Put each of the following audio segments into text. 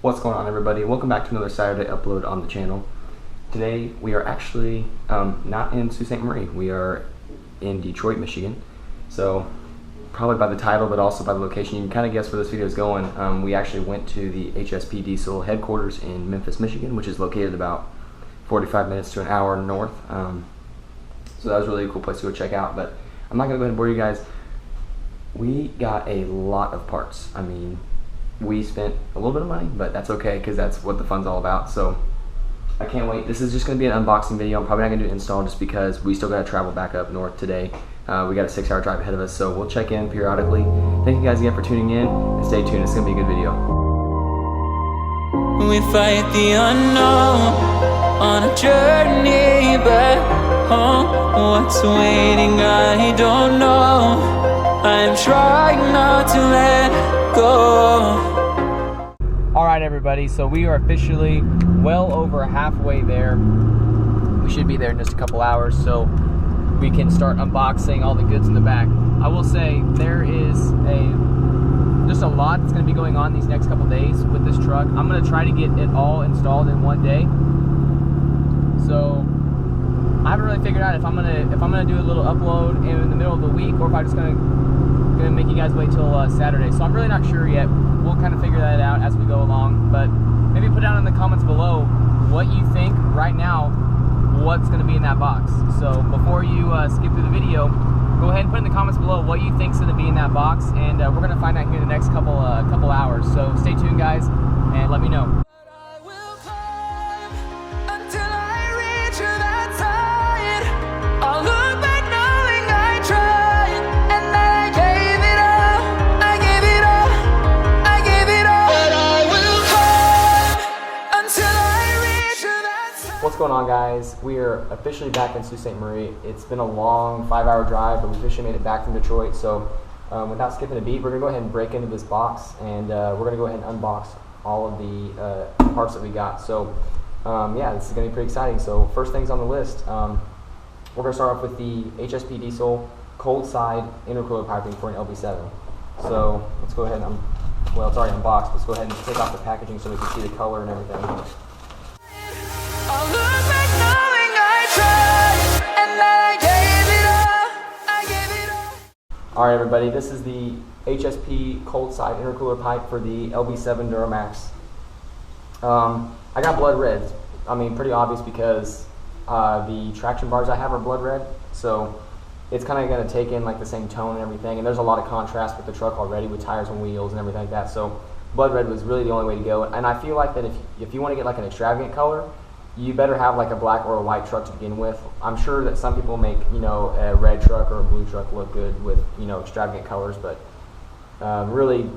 What's going on, everybody? Welcome back to another Saturday upload on the channel. Today we are actually not in Sault Ste. Marie. We are in Detroit, Michigan. So probably by the title, but also by the location, you can kind of guess where this video is going. We actually went to the Hsp Diesel headquarters in Memphis, Michigan, which is located about 45 minutes to an hour north. So that was really a cool place to go check out. But I'm not going to go ahead and bore you guys. We got a lot of parts. I mean, we spent a little bit of money, but that's okay because that's what the fun's all about. So I can't wait. This is just going to be an unboxing video. I'm probably not going to do an install just because we still got to travel back up north today. We got a 6-hour drive ahead of us, so we'll check in periodically. Thank you guys again for tuning in, and stay tuned. It's going to be a good video. We fight the unknown on a journey back home. What's waiting, I don't know. I'm trying not to let go. Alright, everybody, so we are officially well over halfway there. We should be there in just a couple hours, so we can start unboxing all the goods in the back. I will say there is just a lot that's going to be going on these next couple days with this truck. I'm going to try to get it all installed in one day. So I haven't really figured out if I'm gonna do a little upload in the middle of the week, or if I'm just gonna make you guys wait till Saturday. So I'm really not sure yet. We'll kind of figure that out as we go along. But maybe put down in the comments below what you think right now, what's gonna be in that box. So before you skip through the video, go ahead and put in the comments below what you think's gonna be in that box, and we're gonna find out here in the next couple hours. So stay tuned, guys, and let me know. What's going on, guys? We are officially back in Sault Ste. Marie. It's been a long 5-hour drive, but we officially made it back from Detroit. So without skipping a beat, we're gonna go ahead and break into this box, and we're gonna go ahead and unbox all of the parts that we got. So yeah, this is gonna be pretty exciting. So first things on the list, we're gonna start off with the Hsp Diesel cold side intercooler piping for an LB7. So let's go ahead and, well, it's already unboxed. Let's go ahead and take off the packaging so we can see the color and everything. Alright, everybody, this is the Hsp cold side intercooler pipe for the LB7 Duramax. I got blood red. I mean, pretty obvious because the traction bars I have are blood red, so it's kind of going to take in like the same tone and everything, and there's a lot of contrast with the truck already with tires and wheels and everything like that, so blood red was really the only way to go. And I feel like that if you want to get like an extravagant color, you better have like a black or a white truck to begin with. I'm sure that some people make, you know, a red truck or a blue truck look good with, you know, extravagant colors, but really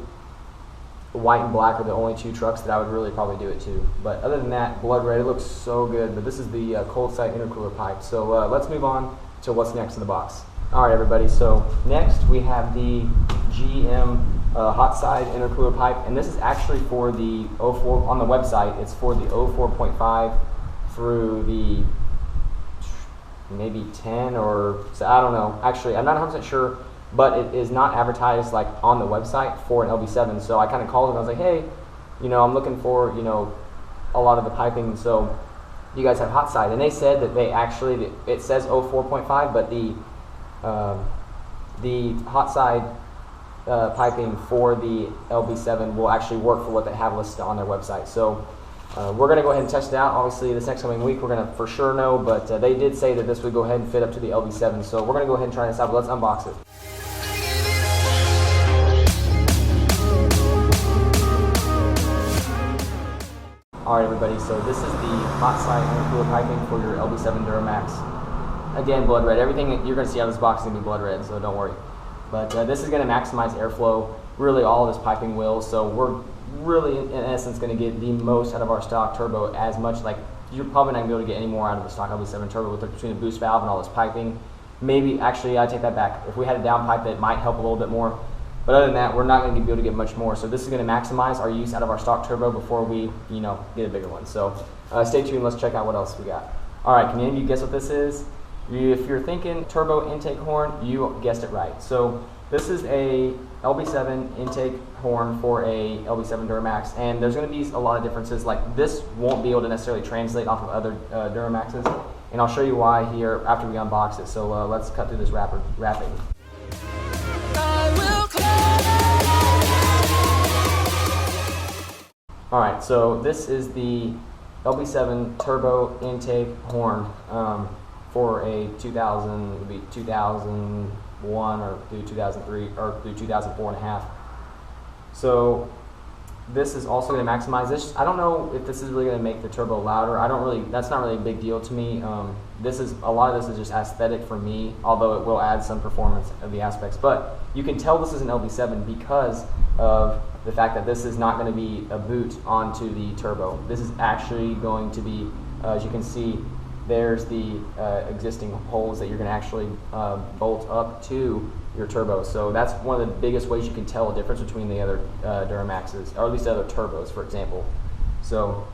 white and black are the only two trucks that I would really probably do it to. But other than that, blood red, it looks so good. But this is the cold side intercooler pipe. So let's move on to what's next in the box. All right, everybody, so next we have the GM hot side intercooler pipe, and this is actually for the 04, on the website, it's for the 04.5 through the maybe 10, or so, I don't know. Actually, I'm not 100% sure, but it is not advertised like on the website for an LB7. So I kind of called them. I was like, hey, you know, I'm looking for, you know, a lot of the piping. So you guys have hot side, and they said that they actually, it says 04.5, but the hot side piping for the LB7 will actually work for what they have listed on their website. So we're going to go ahead and test it out. Obviously, this next coming week, we're going to for sure know, but they did say that this would go ahead and fit up to the LB7, so we're going to go ahead and try this out, but let's unbox it. Alright, everybody, so this is the hot side intercooler piping for your LB7 Duramax. Again, blood red. Everything that you're going to see out of this box is going to be blood red, so don't worry. But this is going to maximize airflow. Really, all of this piping will, so we're really in essence going to get the most out of our stock turbo, as much, like, you're probably not going to be able to get any more out of the stock LB7 turbo with between the boost valve and all this piping. Maybe, actually, I take that back. If we had a down pipe, that might help a little bit more, but other than that, we're not going to be able to get much more. So this is going to maximize our use out of our stock turbo before we, you know, get a bigger one. So stay tuned. Let's check out what else we got. All right, can any of you guess what this is? If you're thinking turbo intake horn, you guessed it right. So this is a LB7 intake horn for a LB7 Duramax, and there's going to be a lot of differences. Like this won't be able to necessarily translate off of other Duramaxes, and I'll show you why here after we unbox it. So let's cut through this wrapping. All right, so this is the LB7 turbo intake horn for a 2001 or through 2003 or through 2004 and a half. So this is also going to maximize this. I don't know if this is really going to make the turbo louder. That's not really a big deal to me. A lot of this is just aesthetic for me, although it will add some performance of the aspects. But you can tell this is an LB7 because of the fact that this is not going to be a boot onto the turbo. This is actually going to be, as you can see, there's the existing holes that you're going to actually bolt up to your turbo. So that's one of the biggest ways you can tell a difference between the other Duramaxes, or at least the other turbos, for example. So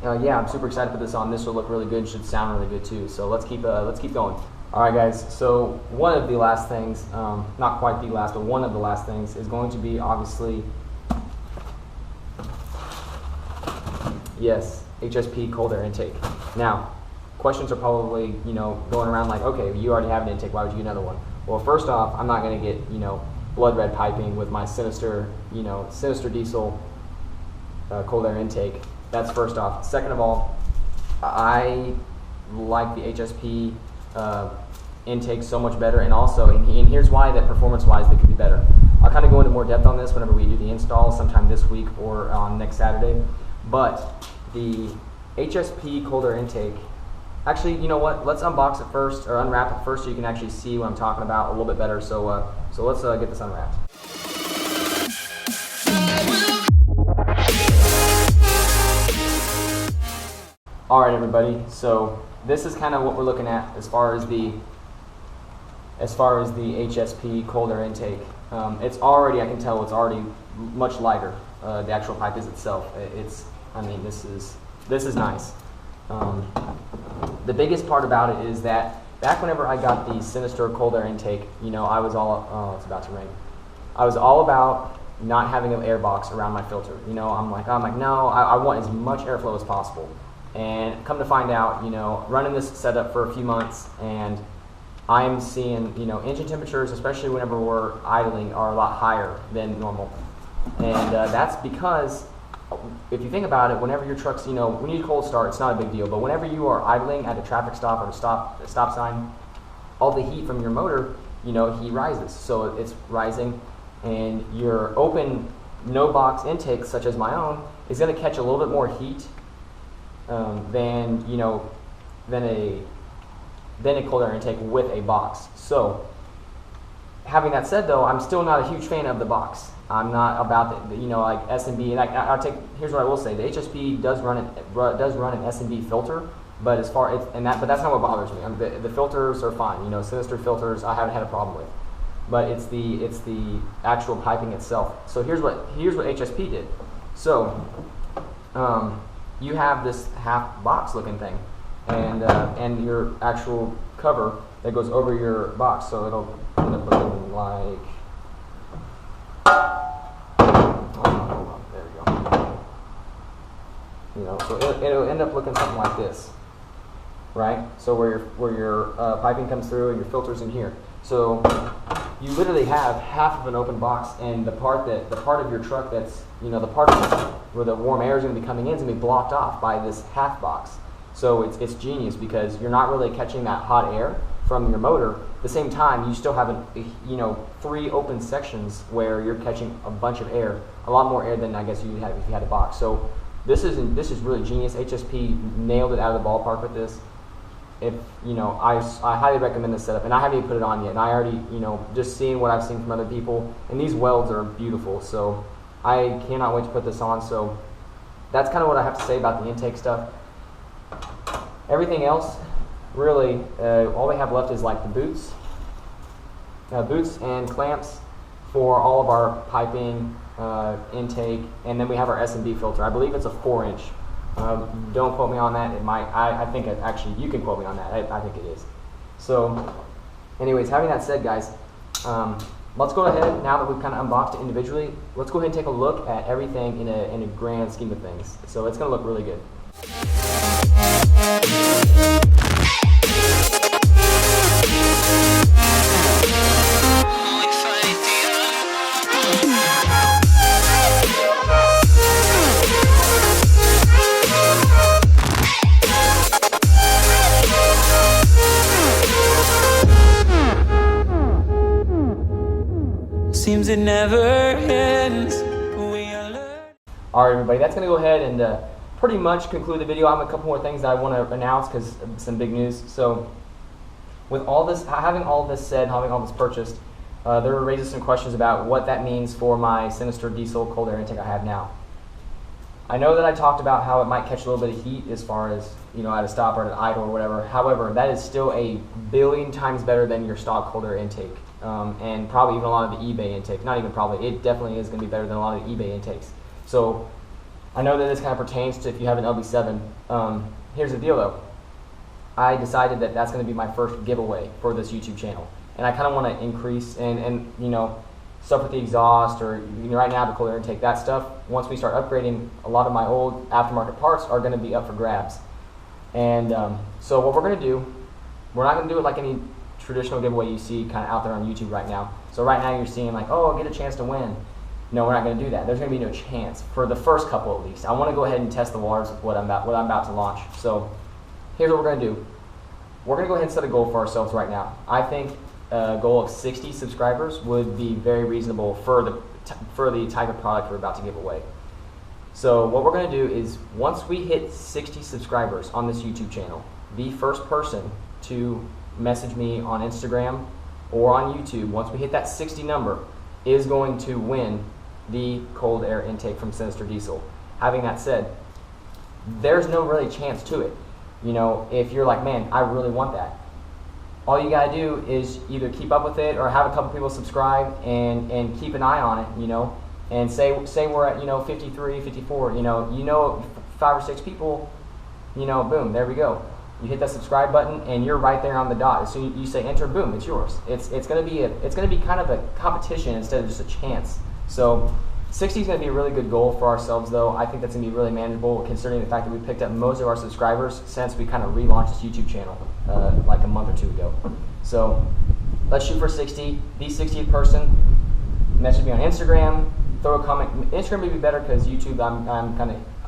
yeah, I'm super excited to put this on. This will look really good, should sound really good too. So let's keep going. All right, guys. So one of the last things, not quite the last, but one of the last things is going to be obviously, yes, Hsp Cold Air Intake. Now, questions are probably, going around like, okay, you already have an intake, why would you get another one? Well, first off, I'm not going to get, blood red piping with my Sinister diesel cold air intake. That's first off. Second of all, I like the Hsp intake so much better, and also, and here's why, that performance-wise they could be better. I'll kind of go into more depth on this whenever we do the install, sometime this week or on next Saturday. But the Hsp Cold Air Intake, actually, you know what? Let's unbox it first, or unwrap it first, so you can actually see what I'm talking about a little bit better. So, let's get this unwrapped. All right, everybody. So this is kind of what we're looking at as far as the Hsp Cold Air Intake. It's already, I can tell, it's already much lighter. The actual pipe is itself. This is nice. The biggest part about it is that back whenever I got the Sinister Cold Air Intake, I was all, it's about to rain. I was all about not having an air box around my filter. I'm like, no, I want as much airflow as possible. And come to find out, running this setup for a few months, and I'm seeing, engine temperatures, especially whenever we're idling, are a lot higher than normal. And that's because, if you think about it, whenever your truck's, when you cold start, it's not a big deal, but whenever you are idling at a traffic stop or a stop sign, all the heat from your motor, heat rises. So it's rising, and your open, no box intake, such as my own, is going to catch a little bit more heat than a cold air intake with a box. So, having that said, though, I'm still not a huge fan of the box. I'm not about the, like S&B. And here's what I will say: the Hsp does run an S&B filter, but that's not what bothers me. The filters are fine. Sinister filters I haven't had a problem with, but it's the actual piping itself. So here's what Hsp did. So you have this half box looking thing, and your actual cover that goes over your box. So it'll end up looking like. Hold on, there we go. So it'll end up looking something like this, right? So where your piping comes through and your filters in here. So you literally have half of an open box, and the part of your truck that's the part where the warm air is going to be coming in is going to be blocked off by this half box. So it's genius because you're not really catching that hot air from your motor. At the same time, you still have 3 open sections where you're catching a bunch of air, a lot more air than I guess you'd have if you had a box. So this is really genius. Hsp nailed it out of the ballpark with this. I highly recommend this setup, and I haven't even put it on yet. And I already, just seeing what I've seen from other people, and these welds are beautiful. So I cannot wait to put this on. So that's kind of what I have to say about the intake stuff. Everything else, really, all we have left is like the boots and clamps for all of our piping, intake, and then we have our S&B filter. I believe it's a 4-inch. Don't quote me on that. It might. I think actually you can quote me on that. I think it is. So anyways, having that said, guys, let's go ahead, now that we've kind of unboxed it individually, let's go ahead and take a look at everything in a grand scheme of things. So it's going to look really good. Seems it never ends. All right, everybody, that's going to go ahead and pretty much conclude the video. I have a couple more things that I want to announce because some big news. So with all this, having all this said, having all this purchased, there were raised some questions about what that means for my Sinister diesel cold air intake I have now. I know that I talked about how it might catch a little bit of heat as far as, you know, at a stop or at an idle or whatever. However, that is still a billion times better than your stock cold air intake. And probably even a lot of the eBay intake. Not even probably, it definitely is going to be better than a lot of the eBay intakes. So I know that this kind of pertains to if you have an LB7. Here's the deal though. I decided that that's going to be my first giveaway for this YouTube channel. And I kind of want to increase and you know, stuff with the exhaust or, you know, right now the cold air intake, that stuff, once we start upgrading, a lot of my old aftermarket parts are going to be up for grabs. And so what we're going to do, we're not going to do it like any traditional giveaway you see kind of out there on YouTube right now. So right now you're seeing like, oh, get a chance to win. No, we're not going to do that. There's going to be no chance for the first couple at least. I want to go ahead and test the waters with what I'm about to launch. So here's what we're going to do. We're going to go ahead and set a goal for ourselves right now. I think a goal of 60 subscribers would be very reasonable for the type of product we're about to give away. So what we're going to do is once we hit 60 subscribers on this YouTube channel, the first person to message me on Instagram or on YouTube, once we hit that 60 number, is going to win the cold air intake from Sinister Diesel. Having that said, there's no really chance to it. You know, if you're like, man, I really want that, all you gotta do is either keep up with it or have a couple people subscribe and keep an eye on it, you know, and say we're at, you know, 53, 54, you know, 5 or 6 people, you know, boom, there we go. You hit that subscribe button and you're right there on the dot. As soon as you say enter, boom, it's yours. It's gonna be kind of a competition instead of just a chance. So 60 is gonna be a really good goal for ourselves though. I think that's gonna be really manageable considering the fact that we picked up most of our subscribers since we kind of relaunched this YouTube channel like a month or 2 ago. So let's shoot for 60. The 60th person, message me on Instagram, throw a comment. Instagram would be better because YouTube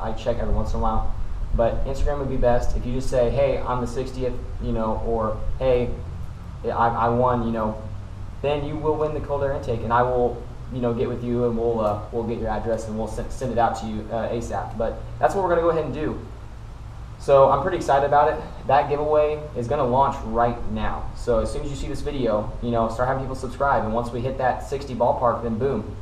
I check every once in a while. But Instagram would be best. If you just say, hey, I'm the 60th, you know, or hey, I won, you know, then you will win the cold air intake, and I will, you know, get with you and we'll get your address and we'll send it out to you ASAP. But that's what we're gonna go ahead and do. So I'm pretty excited about it. That giveaway is gonna launch right now. So as soon as you see this video, you know, start having people subscribe, and once we hit that 60 ballpark, then boom.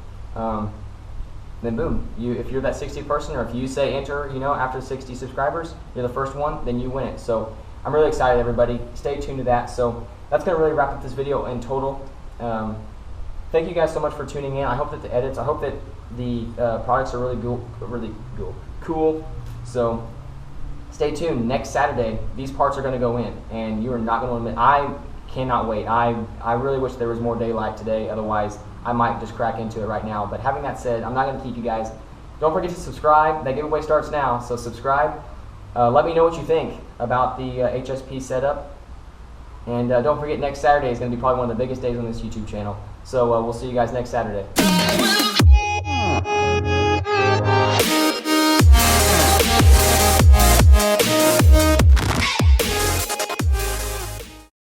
If you're that 60th person, or if you say enter, you know, after 60 subscribers, you're the first one, then you win it. So I'm really excited, everybody. Stay tuned to that. So that's going to really wrap up this video in total. Thank you guys so much for tuning in. I hope that the edits, I hope that the products are really cool. So stay tuned. Next Saturday, these parts are going to go in, and you are not going to admit. I cannot wait. I really wish there was more daylight today. Otherwise, I might just crack into it right now. But having that said, I'm not going to keep you guys. Don't forget to subscribe. That giveaway starts now, so subscribe. Let me know what you think about the Hsp setup. And don't forget, next Saturday is going to be probably one of the biggest days on this YouTube channel. So we'll see you guys next Saturday.